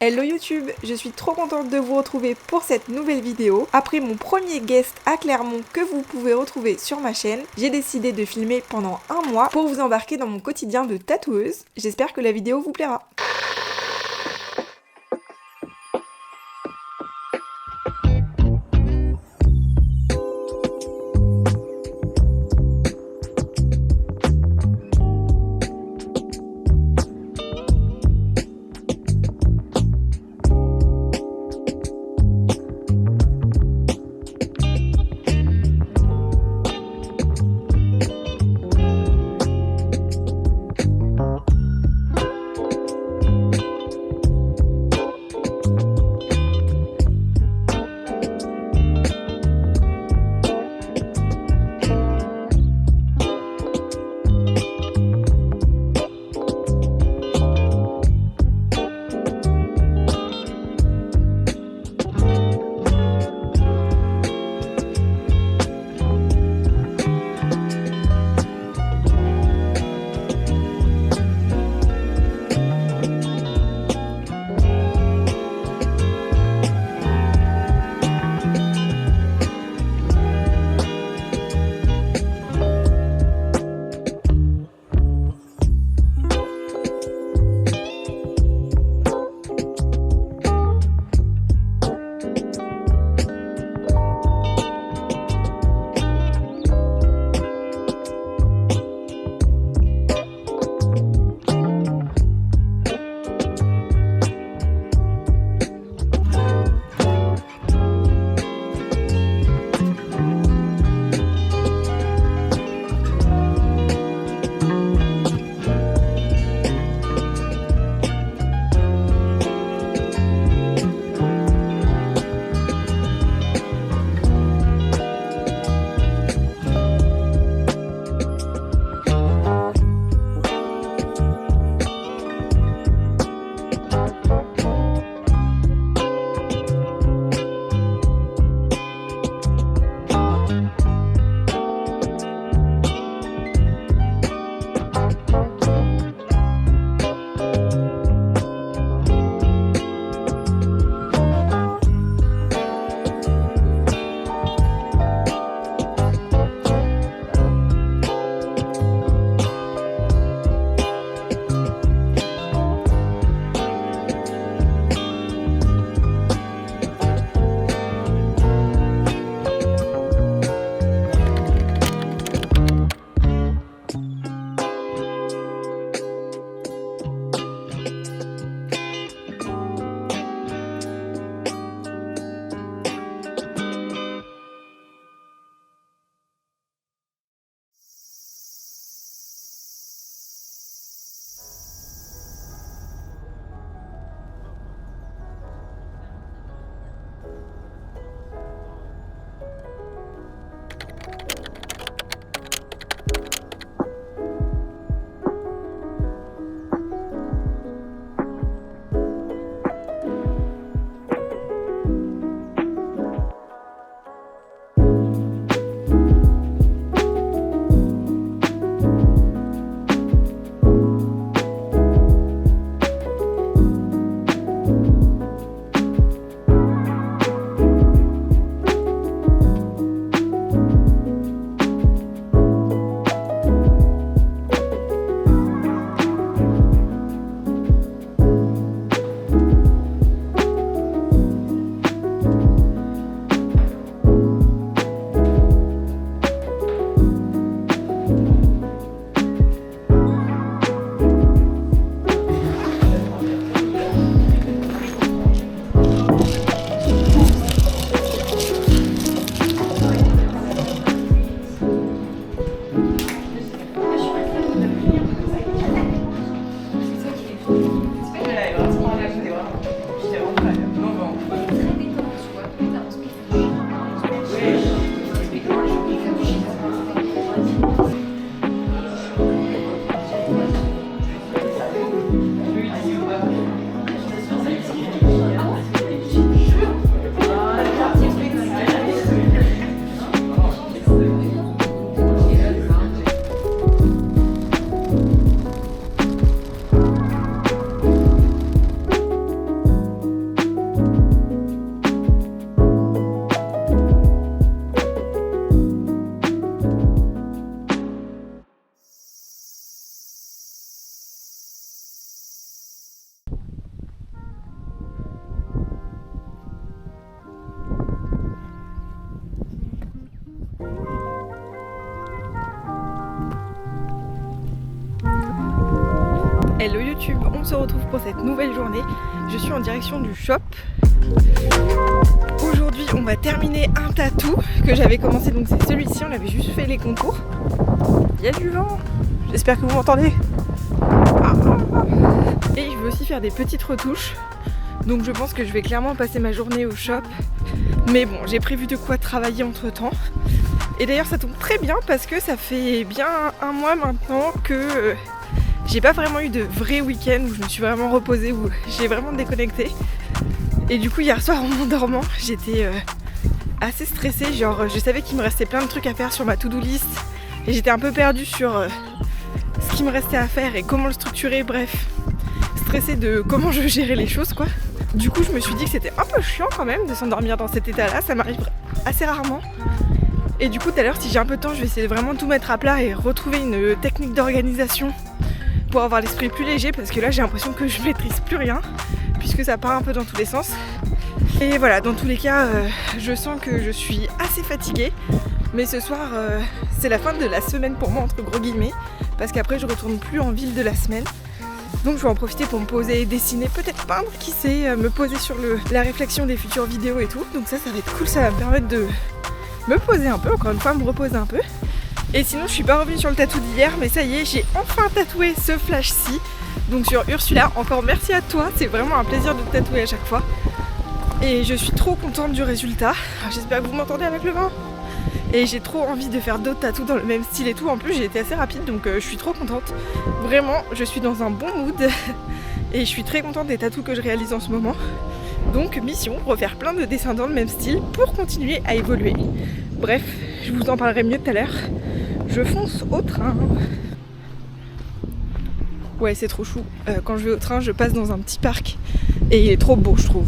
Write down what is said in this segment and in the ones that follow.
Hello YouTube, je suis trop contente de vous retrouver pour cette nouvelle vidéo. Après mon premier guest à Clermont que vous pouvez retrouver sur ma chaîne, j'ai décidé de filmer pendant un mois pour vous embarquer dans mon quotidien de tatoueuse. J'espère que la vidéo vous plaira. YouTube, on se retrouve pour cette nouvelle journée. Je suis en direction du shop. Aujourd'hui on va terminer un tatou que j'avais commencé, donc c'est celui-ci, on avait juste fait les contours. Il y a du vent, j'espère que vous m'entendez. Et je veux aussi faire des petites retouches, donc je pense que je vais clairement passer ma journée au shop. Mais bon, j'ai prévu de quoi travailler entre temps. Et d'ailleurs ça tombe très bien parce que ça fait bien un mois maintenant que j'ai pas vraiment eu de vrai week-end où je me suis vraiment reposée, où j'ai vraiment déconnecté. Et du coup hier soir en m'endormant j'étais assez stressée, genre je savais qu'il me restait plein de trucs à faire sur ma to-do list. Et j'étais un peu perdue sur ce qui me restait à faire et comment le structurer, bref. Stressée de comment je gérais les choses quoi. Du coup je me suis dit que c'était un peu chiant quand même de s'endormir dans cet état là, ça m'arrive assez rarement. Et du coup tout à l'heure si j'ai un peu de temps je vais essayer de vraiment tout mettre à plat et retrouver une technique d'organisation pour avoir l'esprit plus léger, parce que là j'ai l'impression que je maîtrise plus rien puisque ça part un peu dans tous les sens. Et voilà, dans tous les cas je sens que je suis assez fatiguée, mais ce soir c'est la fin de la semaine pour moi entre gros guillemets, parce qu'après je retourne plus en ville de la semaine. Donc je vais en profiter pour me poser, dessiner, peut-être peindre, qui sait, me poser sur la réflexion des futures vidéos et tout. Donc ça va être cool, ça va me permettre de me poser un peu, encore une fois me reposer un peu. Et sinon je suis pas revenue sur le tatou d'hier, mais ça y est, j'ai enfin tatoué ce flash-ci. Donc sur Ursula, encore merci à toi, c'est vraiment un plaisir de te tatouer à chaque fois. Et je suis trop contente du résultat. J'espère que vous m'entendez avec le vent. Et j'ai trop envie de faire d'autres tatous dans le même style et tout. En plus j'ai été assez rapide, donc je suis trop contente. Vraiment, je suis dans un bon mood. Et je suis très contente des tatous que je réalise en ce moment. Donc mission, refaire plein de dessins dans le même style pour continuer à évoluer. Bref, je vous en parlerai mieux tout à l'heure. Je fonce au train. Ouais, c'est trop chou. Quand je vais au train, je passe dans un petit parc. Et il est trop beau, je trouve.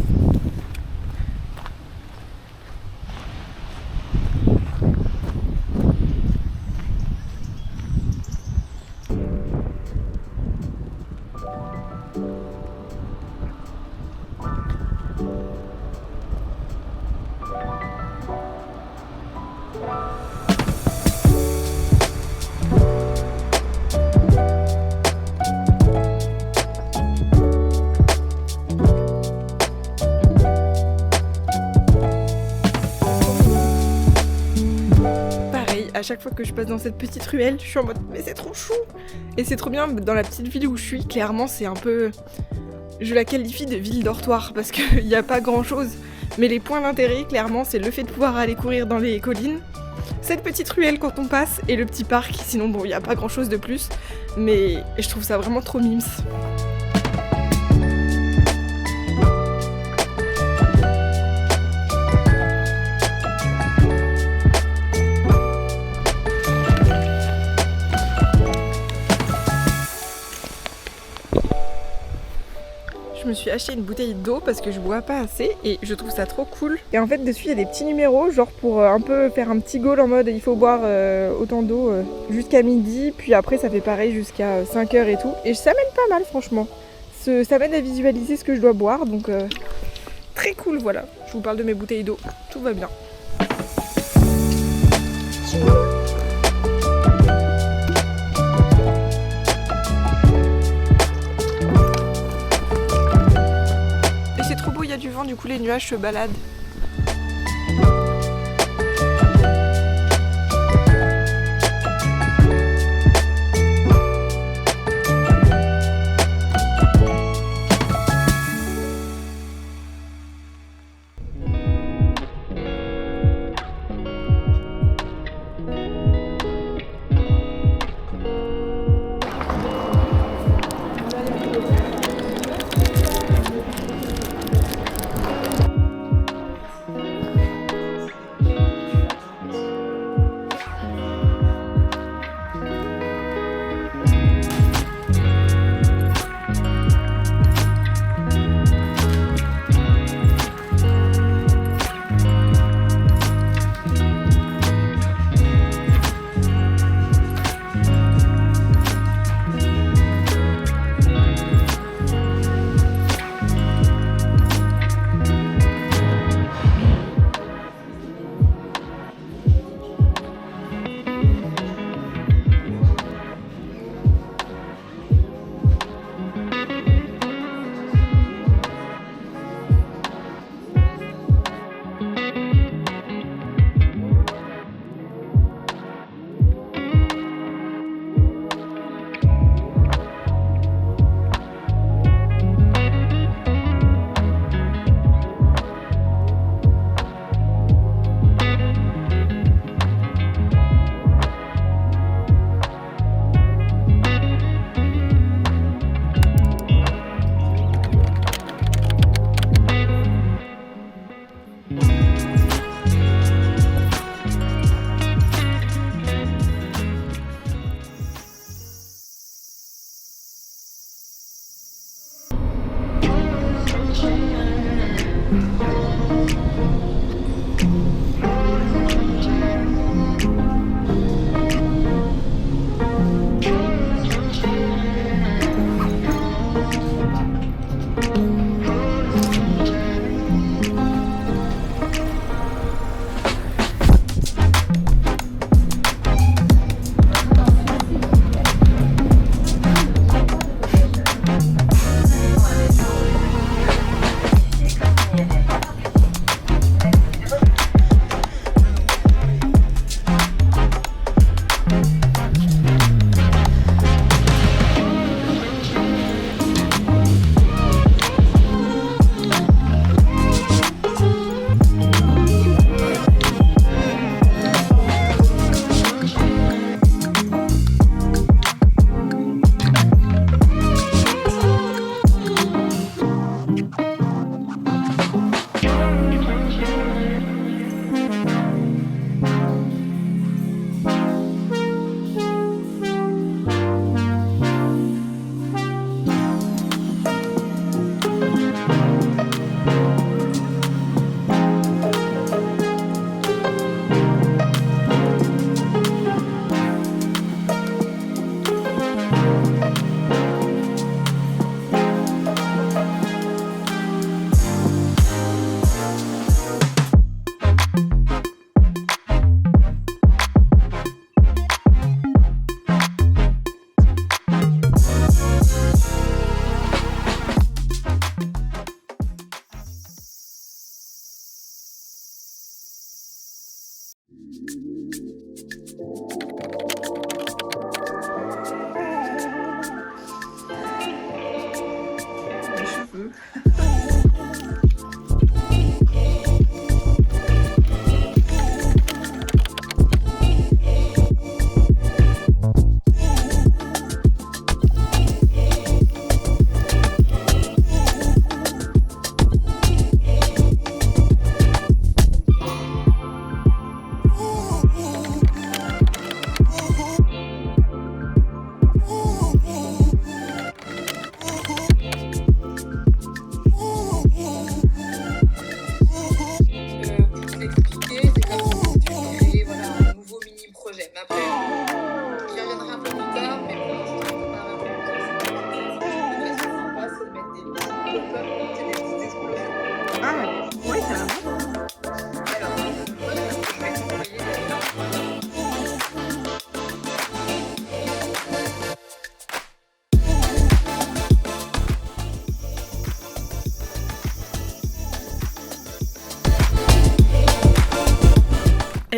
À chaque fois que je passe dans cette petite ruelle, je suis en mode mais c'est trop chou. Et c'est trop bien, dans la petite ville où je suis, clairement c'est un peu... Je la qualifie de ville dortoir parce qu'il n'y a pas grand chose. Mais les points d'intérêt, clairement, c'est le fait de pouvoir aller courir dans les collines, cette petite ruelle quand on passe, et le petit parc. Sinon bon, il n'y a pas grand chose de plus. Mais je trouve ça vraiment trop mimes. Je me suis acheté une bouteille d'eau parce que je bois pas assez et je trouve ça trop cool. Et en fait dessus il y a des petits numéros, genre pour un peu faire un petit goal en mode il faut boire autant d'eau jusqu'à midi, puis après ça fait pareil jusqu'à 5h et tout. Et ça m'aide pas mal franchement. Ça m'aide à visualiser ce que je dois boire, donc très cool. Voilà, je vous parle de mes bouteilles d'eau, tout va bien. Il y a du vent, du coup les nuages se baladent.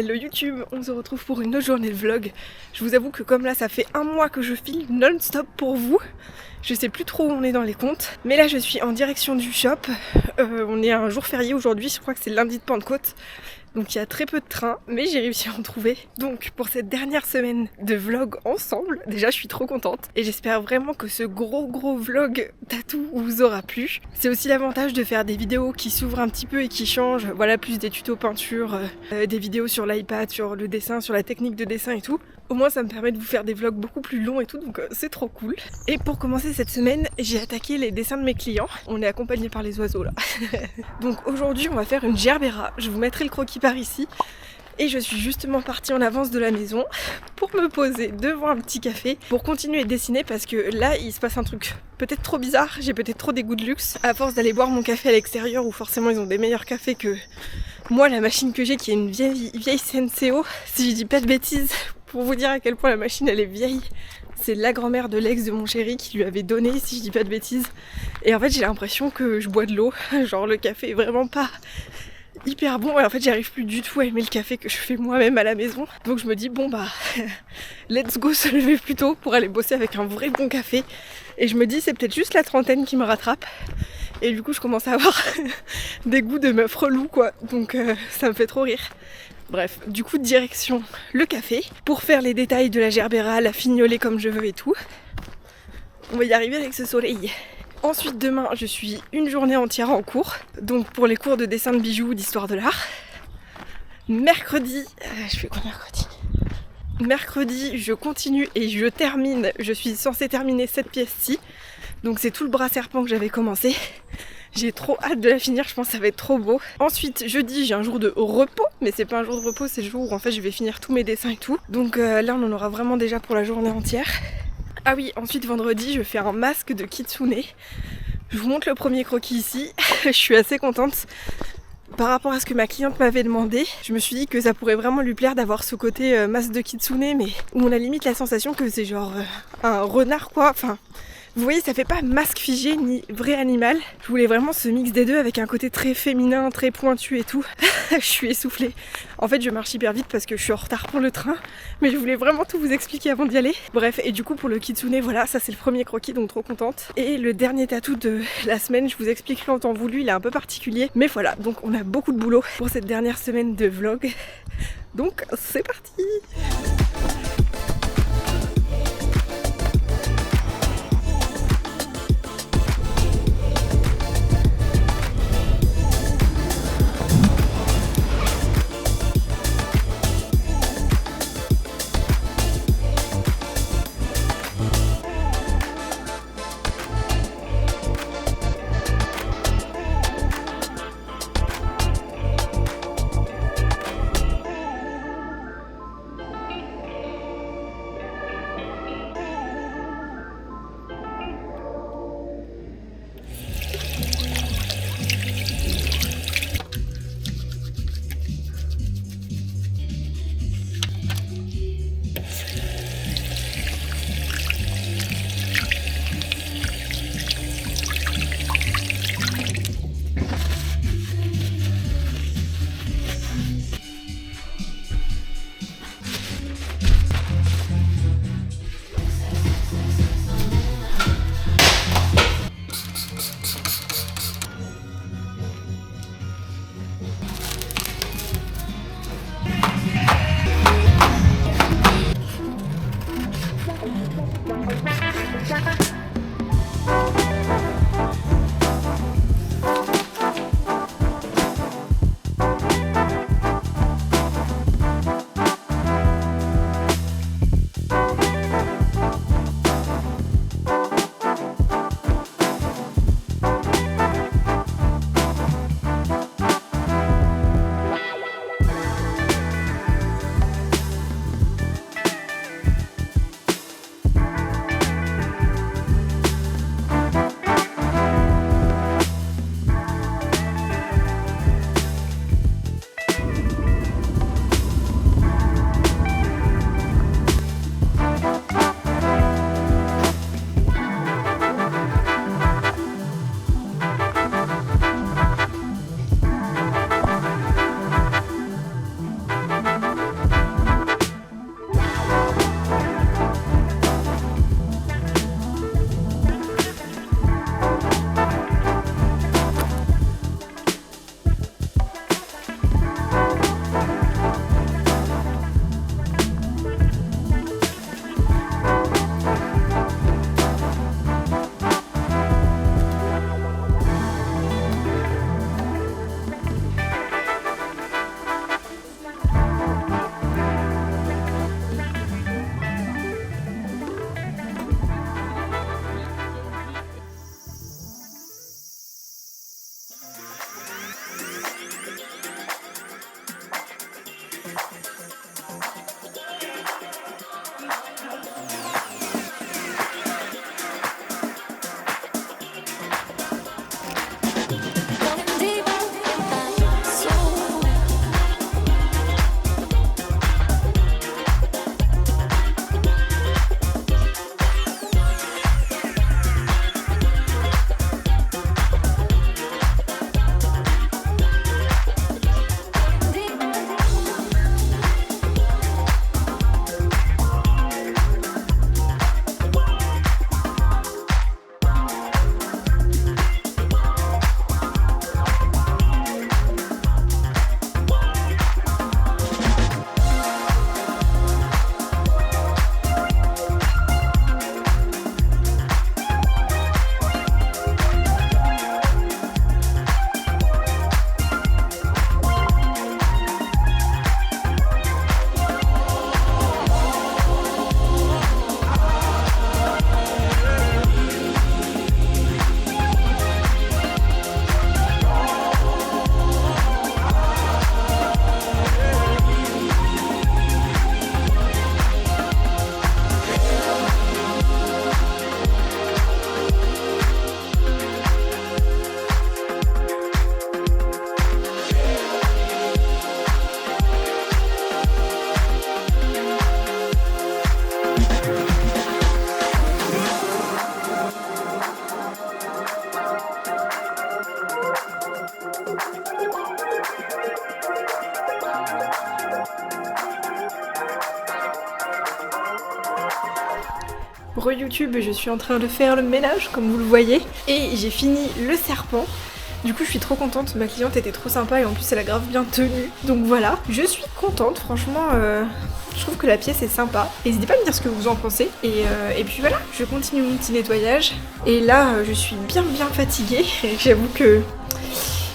Hello YouTube, on se retrouve pour une autre journée de vlog. Je vous avoue que comme là ça fait un mois que je filme non-stop pour vous, je sais plus trop où on est dans les comptes. Mais là je suis en direction du shop, on est un jour férié aujourd'hui, je crois que c'est lundi de Pentecôte. Donc il y a très peu de trains, mais j'ai réussi à en trouver. Donc pour cette dernière semaine de vlog ensemble, déjà je suis trop contente. Et j'espère vraiment que ce gros vlog tatou vous aura plu. C'est aussi l'avantage de faire des vidéos qui s'ouvrent un petit peu et qui changent. Voilà, plus des tutos peinture, des vidéos sur l'iPad, sur le dessin, sur la technique de dessin et tout. Au moins ça me permet de vous faire des vlogs beaucoup plus longs et tout, donc c'est trop cool. Et pour commencer cette semaine, j'ai attaqué les dessins de mes clients. On est accompagné par les oiseaux là. Donc aujourd'hui on va faire une gerbera. Je vous mettrai le croquis par ici. Et je suis justement partie en avance de la maison pour me poser devant un petit café pour continuer de dessiner parce que là il se passe un truc peut-être trop bizarre, j'ai peut-être trop des goûts de luxe. À force d'aller boire mon café à l'extérieur où forcément ils ont des meilleurs cafés que moi, la machine que j'ai qui est une vieille Senseo, si je dis pas de bêtises, pour vous dire à quel point la machine elle est vieille, c'est la grand-mère de l'ex de mon chéri qui lui avait donné, si je dis pas de bêtises. Et en fait j'ai l'impression que je bois de l'eau, genre le café est vraiment pas hyper bon et en fait j'arrive plus du tout à aimer le café que je fais moi-même à la maison. Donc je me dis bon bah let's go se lever plus tôt pour aller bosser avec un vrai bon café. Et je me dis c'est peut-être juste la trentaine qui me rattrape. Et du coup je commence à avoir des goûts de meuf relou quoi, donc ça me fait trop rire. Bref, du coup direction le café pour faire les détails de la gerbera, la fignoler comme je veux et tout. On va y arriver avec ce soleil. Ensuite demain je suis une journée entière en cours, donc pour les cours de dessin de bijoux, d'histoire de l'art. Mercredi, je fais quoi mercredi ? Mercredi je continue et je termine, je suis censée terminer cette pièce-ci. Donc c'est tout le bras serpent que j'avais commencé. J'ai trop hâte de la finir, je pense que ça va être trop beau. Ensuite, jeudi, j'ai un jour de repos, mais c'est pas un jour de repos, c'est le jour où en fait je vais finir tous mes dessins et tout. Donc là, on en aura vraiment déjà pour la journée entière. Ah oui, ensuite vendredi, je fais un masque de kitsune. Je vous montre le premier croquis ici. Je suis assez contente. Par rapport à ce que ma cliente m'avait demandé, je me suis dit que ça pourrait vraiment lui plaire d'avoir ce côté masque de kitsune, mais où on a limite la sensation que c'est genre un renard quoi, enfin... Vous voyez, ça fait pas masque figé ni vrai animal. Je voulais vraiment ce mix des deux avec un côté très féminin, très pointu et tout. Je suis essoufflée. En fait, je marche hyper vite parce que je suis en retard pour le train. Mais je voulais vraiment tout vous expliquer avant d'y aller. Bref, et du coup pour le kitsune, voilà, ça c'est le premier croquis, donc trop contente. Et le dernier tatou de la semaine, je vous expliquerai en temps voulu, il est un peu particulier. Mais voilà, donc on a beaucoup de boulot pour cette dernière semaine de vlog. Donc c'est parti! Re-YouTube, je suis en train de faire le ménage comme vous le voyez et j'ai fini le serpent. Du coup je suis trop contente, ma cliente était trop sympa et en plus elle a grave bien tenu. Donc voilà, je suis contente, franchement je trouve que la pièce est sympa. N'hésitez pas à me dire ce que vous en pensez. Et puis voilà, je continue mon petit nettoyage. Et là je suis bien fatiguée, j'avoue que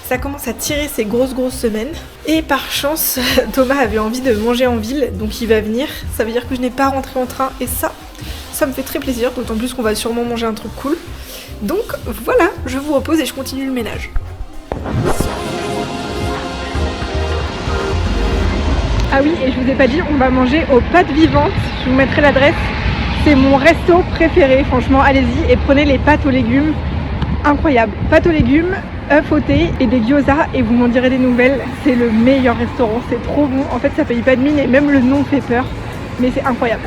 ça commence à tirer ces grosses semaines. Et par chance, Thomas avait envie de manger en ville, donc il va venir. Ça veut dire que je n'ai pas rentré en train et ça me fait très plaisir, d'autant plus qu'on va sûrement manger un truc cool. Donc voilà, je vous repose et je continue le ménage. Ah oui, et je vous ai pas dit, on va manger aux pâtes vivantes. Je vous mettrai l'adresse. C'est mon resto préféré, franchement, allez-y et prenez les pâtes aux légumes. Incroyable. Pâtes aux légumes, œufs au thé et des gyoza et vous m'en direz des nouvelles. C'est le meilleur restaurant, c'est trop bon. En fait, ça paye pas de mine et même le nom fait peur, mais c'est incroyable.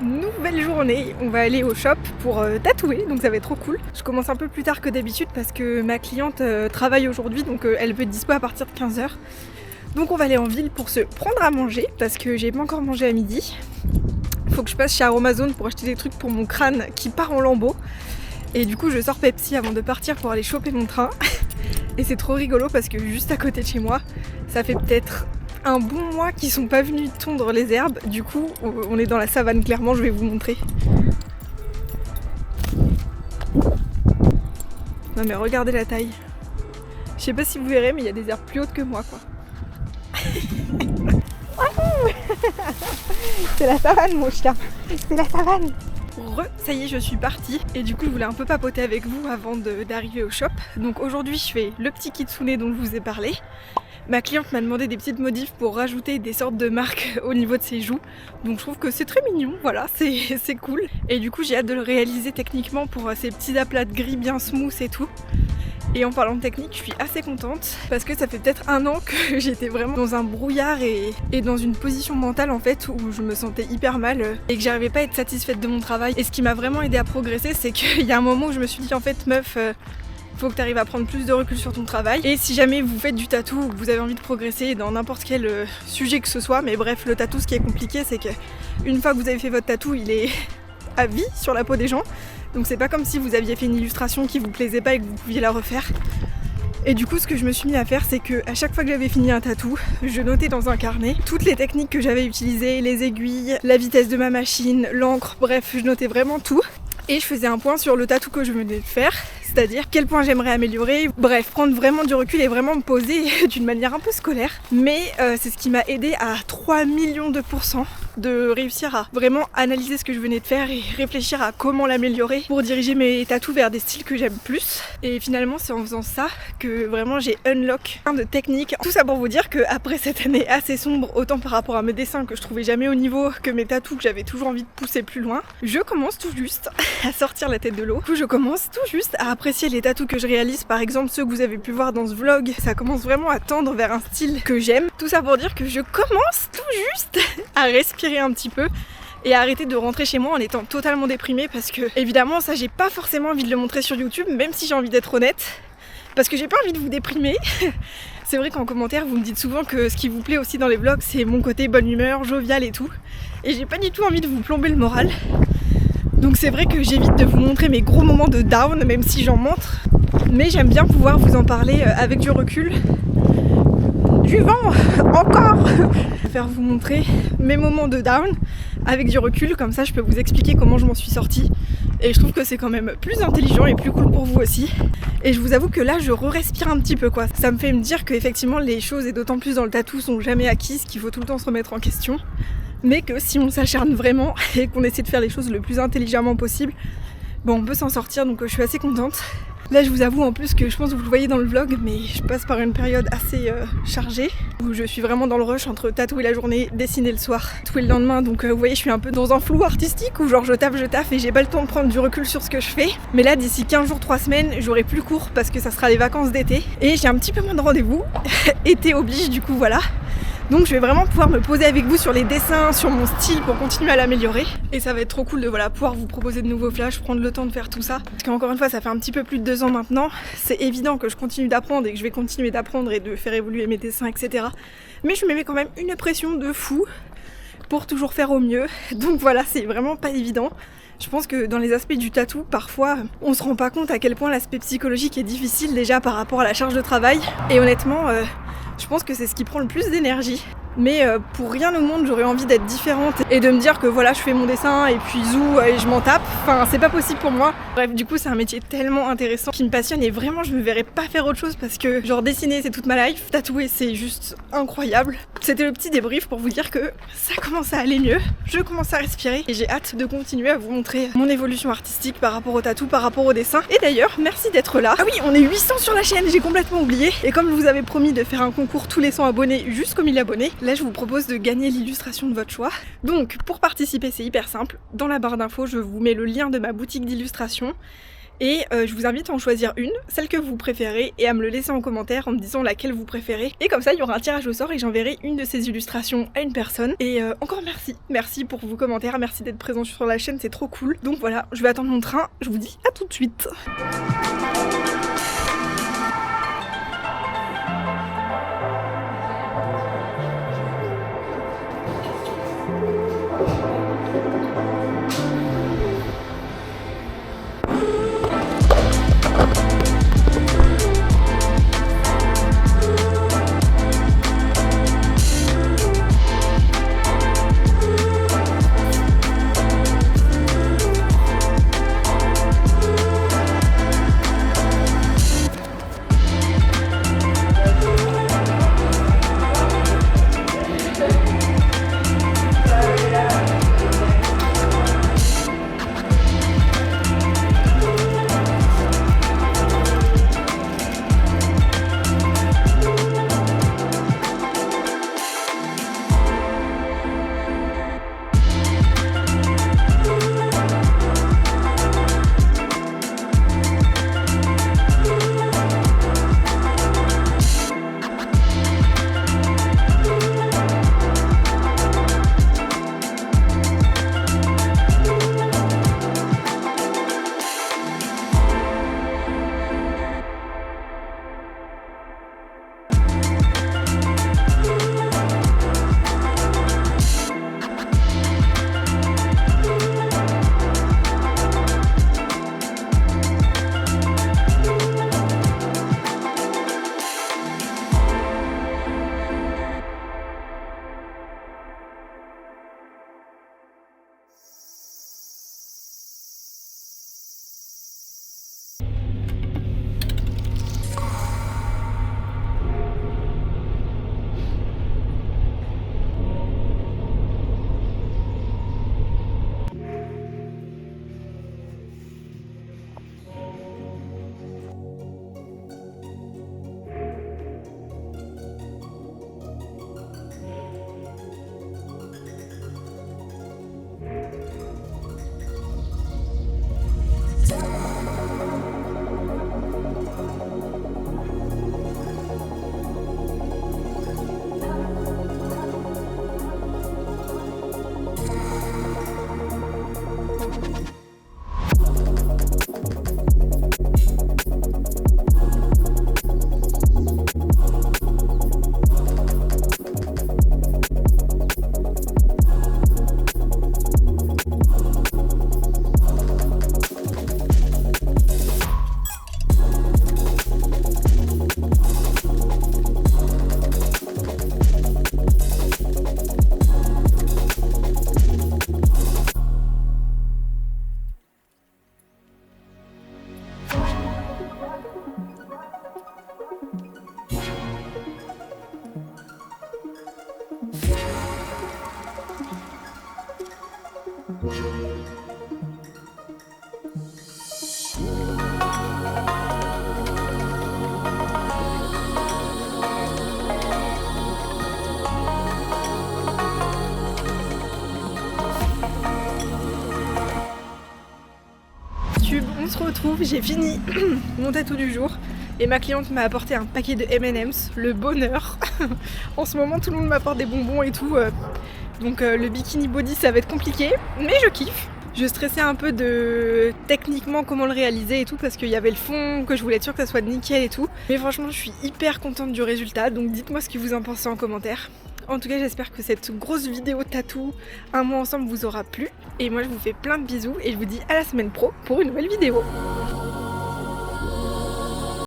Nouvelle journée, on va aller au shop pour tatouer, donc ça va être trop cool. Je commence un peu plus tard que d'habitude parce que ma cliente travaille aujourd'hui, donc elle peut être dispo à partir de 15h. Donc on va aller en ville pour se prendre à manger parce que j'ai pas encore mangé à midi. Faut que je passe chez Aromazone pour acheter des trucs pour mon crâne qui part en lambeaux. Et du coup je sors Pepsi avant de partir pour aller choper mon train. Et c'est trop rigolo parce que juste à côté de chez moi, ça fait peut-être un bon mois qu'ils sont pas venus tondre les herbes. Du coup on est dans la savane, clairement, je vais vous montrer. Non mais regardez la taille. Je sais pas si vous verrez mais il y a des herbes plus hautes que moi quoi. C'est la savane mon chien. C'est la savane. Ça y est, je suis partie et du coup je voulais un peu papoter avec vous avant d'arriver au shop. Donc aujourd'hui je fais le petit kitsune dont je vous ai parlé. Ma cliente m'a demandé des petites modifs pour rajouter des sortes de marques au niveau de ses joues. Donc je trouve que c'est très mignon, voilà, c'est cool. Et du coup j'ai hâte de le réaliser techniquement pour ces petits aplats de gris bien smooth et tout. Et en parlant de technique, je suis assez contente parce que ça fait peut-être un an que j'étais vraiment dans un brouillard et dans une position mentale en fait où je me sentais hyper mal et que j'arrivais pas à être satisfaite de mon travail. Et ce qui m'a vraiment aidé à progresser, c'est qu'il y a un moment où je me suis dit en fait meuf, faut que tu arrives à prendre plus de recul sur ton travail. Et si jamais vous faites du tatou ou que vous avez envie de progresser dans n'importe quel sujet que ce soit, mais bref, le tatou, ce qui est compliqué, c'est que une fois que vous avez fait votre tatou, il est à vie sur la peau des gens. Donc c'est pas comme si vous aviez fait une illustration qui vous plaisait pas et que vous pouviez la refaire. Et du coup ce que je me suis mis à faire, c'est que à chaque fois que j'avais fini un tatou, je notais dans un carnet toutes les techniques que j'avais utilisées, les aiguilles, la vitesse de ma machine, l'encre, bref, je notais vraiment tout. Et je faisais un point sur le tatou que je venais de faire, c'est-à-dire quel point j'aimerais améliorer. Bref, prendre vraiment du recul et vraiment me poser d'une manière un peu scolaire. Mais c'est ce qui m'a aidé à 3 millions de % de réussir à vraiment analyser ce que je venais de faire et réfléchir à comment l'améliorer pour diriger mes tatous vers des styles que j'aime plus. Et finalement c'est en faisant ça que vraiment j'ai unlock plein de techniques. Tout ça pour vous dire qu'après cette année assez sombre, autant par rapport à mes dessins que je trouvais jamais au niveau, que mes tatous que j'avais toujours envie de pousser plus loin, je commence tout juste à sortir la tête de l'eau. Du coup je commence tout juste à apprécier les tatous que je réalise, par exemple ceux que vous avez pu voir dans ce vlog. Ça commence vraiment à tendre vers un style que j'aime. Tout ça pour dire que je commence tout juste à respirer un petit peu et à arrêter de rentrer chez moi en étant totalement déprimée parce que évidemment ça j'ai pas forcément envie de le montrer sur YouTube, même si j'ai envie d'être honnête, parce que j'ai pas envie de vous déprimer. C'est vrai qu'en commentaire vous me dites souvent que ce qui vous plaît aussi dans les vlogs c'est mon côté bonne humeur, jovial et tout, et j'ai pas du tout envie de vous plomber le moral. Donc c'est vrai que j'évite de vous montrer mes gros moments de down, même si j'en montre, mais j'aime bien pouvoir vous en parler avec du recul. Du vent, encore. Je vais vous montrer mes moments de down avec du recul, comme ça je peux vous expliquer comment je m'en suis sortie. Et je trouve que c'est quand même plus intelligent et plus cool pour vous aussi. Et je vous avoue que là je re-respire un petit peu quoi. Ça me fait me dire qu'effectivement les choses, et d'autant plus dans le tatou, sont jamais acquises, qu'il faut tout le temps se remettre en question. Mais que si on s'acharne vraiment et qu'on essaie de faire les choses le plus intelligemment possible, bon, on peut s'en sortir, donc je suis assez contente. Là je vous avoue en plus que je pense que vous le voyez dans le vlog, mais je passe par une période assez chargée où je suis vraiment dans le rush entre tatouer la journée, dessiner le soir, tatouer le lendemain. Donc vous voyez, je suis un peu dans un flou artistique où genre je taffe et j'ai pas le temps de prendre du recul sur ce que je fais. Mais là d'ici 15 jours, 3 semaines, j'aurai plus cours parce que ça sera les vacances d'été et j'ai un petit peu moins de rendez-vous. Été oblige, du coup voilà. Donc je vais vraiment pouvoir me poser avec vous sur les dessins, sur mon style pour continuer à l'améliorer. Et ça va être trop cool de pouvoir vous proposer de nouveaux flashs, prendre le temps de faire tout ça. Parce qu'encore une fois, ça fait un petit peu plus de 2 ans maintenant. C'est évident que je continue d'apprendre et que je vais continuer d'apprendre et de faire évoluer mes dessins, etc. Mais je me mets quand même une pression de fou pour toujours faire au mieux. Donc voilà, c'est vraiment pas évident. Je pense que dans les aspects du tatou, parfois, on se rend pas compte à quel point l'aspect psychologique est difficile déjà par rapport à la charge de travail. Et honnêtement, je pense que c'est ce qui prend le plus d'énergie. Mais pour rien au monde, j'aurais envie d'être différente et de me dire que voilà, je fais mon dessin et puis zou et je m'en tape. Enfin, c'est pas possible pour moi. Bref, du coup, c'est un métier tellement intéressant qui me passionne et vraiment, je me verrais pas faire autre chose parce que genre dessiner, c'est toute ma life. Tatouer, c'est juste incroyable. C'était le petit débrief pour vous dire que ça commence à aller mieux. Je commence à respirer et j'ai hâte de continuer à vous montrer mon évolution artistique par rapport au tatou, par rapport au dessin. Et d'ailleurs, merci d'être là. Ah oui, on est 800 sur la chaîne, j'ai complètement oublié. Et comme je vous avais promis de faire un concours tous les 100 abonnés jusqu'aux 1000 abonnés, là je vous propose de gagner l'illustration de votre choix. Donc pour participer, c'est hyper simple. Dans la barre d'infos, je vous mets le lien de ma boutique d'illustration. Et je vous invite à en choisir une, celle que vous préférez, et à me le laisser en commentaire en me disant laquelle vous préférez. Et comme ça, il y aura un tirage au sort et j'enverrai une de ces illustrations à une personne. Et encore merci. Merci pour vos commentaires, merci d'être présent sur la chaîne, c'est trop cool. Donc voilà, je vais attendre mon train, je vous dis à tout de suite. on se retrouve, j'ai fini mon tatou du jour et ma cliente m'a apporté un paquet de M&M's, le bonheur. En ce moment tout le monde m'apporte des bonbons et tout, donc le bikini body ça va être compliqué, mais je kiffe. Je stressais un peu de techniquement comment le réaliser et tout parce qu'il y avait le fond, que je voulais être sûre que ça soit nickel et tout. Mais franchement je suis hyper contente du résultat, donc dites-moi ce que vous en pensez en commentaire. En tout cas j'espère que cette grosse vidéo tatou un mois ensemble vous aura plu. Et moi je vous fais plein de bisous et je vous dis à la semaine pro pour une nouvelle vidéo.